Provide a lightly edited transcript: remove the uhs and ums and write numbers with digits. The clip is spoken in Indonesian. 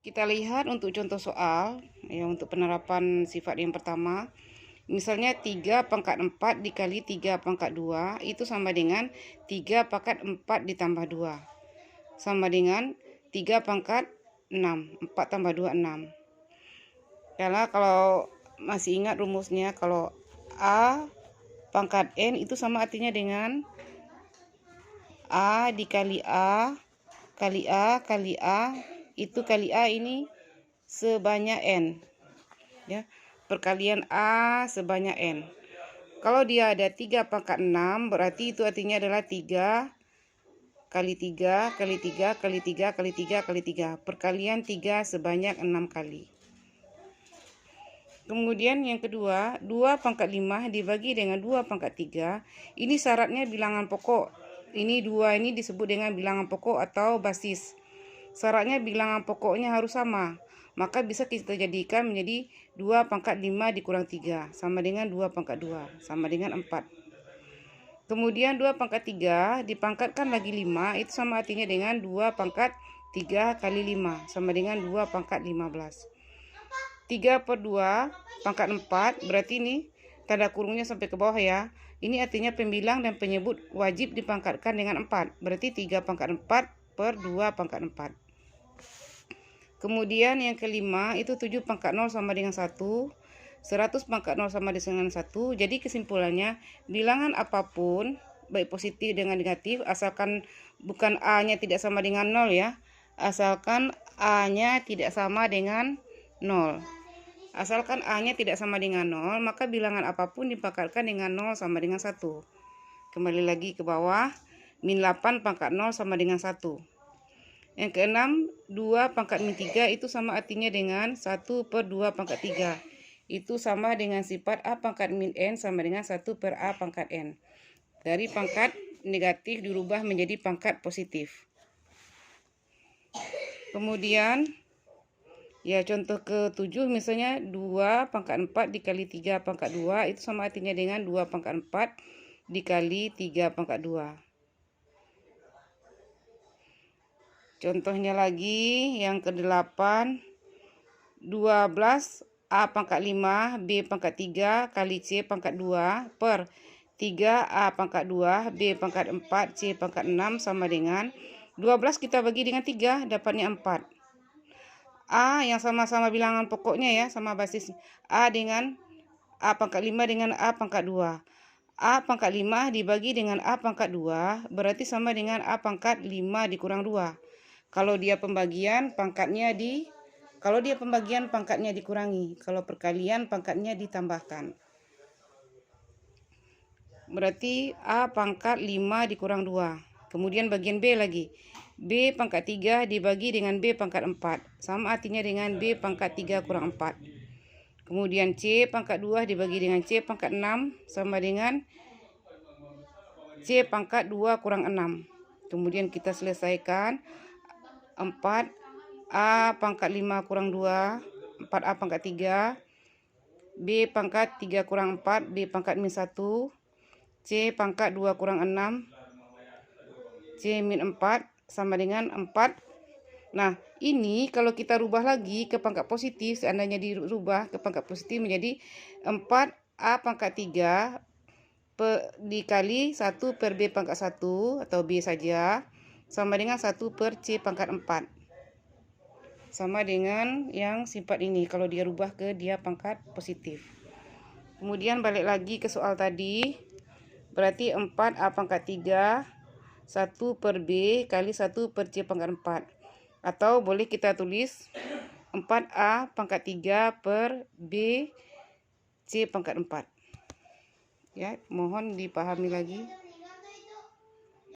Kita lihat untuk contoh soal ya, untuk penerapan sifat yang pertama. Misalnya 3 pangkat 4 dikali 3 pangkat 2 itu sama dengan 3 pangkat 4 ditambah 2. Sama dengan 3 pangkat 6. 4 tambah 2, 6. Karena kalau masih ingat rumusnya, kalau A pangkat N itu sama artinya dengan A dikali A kali A kali A itu kali A ini sebanyak N ya, perkalian A sebanyak N. Kalau dia ada 3 pangkat 6 berarti itu artinya adalah 3 kali 3 kali 3 kali 3 kali 3 kali 3, perkalian 3 sebanyak 6 kali. Kemudian yang kedua, 2 pangkat 5 dibagi dengan 2 pangkat 3, ini syaratnya bilangan pokok. Ini 2 ini disebut dengan bilangan pokok atau basis. Syaratnya bilangan pokoknya harus sama. Maka bisa kita jadikan menjadi 2 pangkat 5 dikurang 3 sama dengan 2 pangkat 2 sama dengan 4. Kemudian 2 pangkat 3 dipangkatkan lagi 5 itu sama artinya dengan 2 pangkat 3 kali 5 sama dengan 2 pangkat 15. 3 per 2 pangkat 4 berarti ini tanda kurungnya sampai ke bawah ya. Ini artinya pembilang dan penyebut wajib dipangkatkan dengan 4. Berarti 3 pangkat 4 per 2 pangkat 4. Kemudian yang kelima itu 7 pangkat 0 sama dengan 1. 100 pangkat 0 sama dengan 1. Jadi kesimpulannya bilangan apapun baik positif dengan negatif asalkan bukan A-nya tidak sama dengan 0 ya. Asalkan A-nya tidak sama dengan 0. Asalkan A-nya tidak sama dengan 0, maka bilangan apapun dipangkatkan dengan 0 sama dengan 1. Kembali lagi ke bawah, min 8 pangkat 0 sama dengan 1. Yang keenam, 2 pangkat min 3 itu sama artinya dengan 1 per 2 pangkat 3. Itu sama dengan sifat A pangkat min N sama dengan 1 per A pangkat N. Dari pangkat negatif dirubah menjadi pangkat positif. Kemudian ya contoh ke-7 misalnya 2 pangkat 4 dikali 3 pangkat 2 itu sama artinya dengan 2 pangkat 4 dikali 3 pangkat 2. Contohnya lagi yang ke-8 12 A pangkat 5 B pangkat 3 kali C pangkat 2 per 3 A pangkat 2 B pangkat 4 C pangkat 6 sama dengan 12 kita bagi dengan 3 dapatnya 4. A yang sama-sama bilangan pokoknya ya, sama basis A dengan A pangkat 5 dengan A pangkat 2. A pangkat 5 dibagi dengan A pangkat 2 berarti sama dengan A pangkat 5 dikurang 2. Kalau dia pembagian pangkatnya dikurangi, kalau perkalian pangkatnya ditambahkan. Berarti A pangkat 5 dikurang 2. Kemudian bagian B lagi. B pangkat 3 dibagi dengan B pangkat 4. Sama artinya dengan B pangkat 3 kurang 4. Kemudian C pangkat 2 dibagi dengan C pangkat 6 sama dengan C pangkat 2 kurang 6. Kemudian kita selesaikan 4 A pangkat 5 kurang 2. 4A pangkat 3. B pangkat 3 kurang 4. B pangkat min 1. C pangkat 2 kurang 6. C min 4 sama dengan 4. Nah, ini kalau kita rubah lagi ke pangkat positif, seandainya dirubah ke pangkat positif menjadi 4A pangkat 3 dikali 1 per B pangkat 1 atau B saja sama dengan 1 per C pangkat 4. Sama dengan yang sifat ini kalau dia rubah ke dia pangkat positif. Kemudian balik lagi ke soal tadi. Berarti 4A pangkat 3 1 per B kali 1 per C pangkat 4. Atau boleh kita tulis 4A pangkat 3 per B C pangkat 4. Ya, mohon dipahami lagi.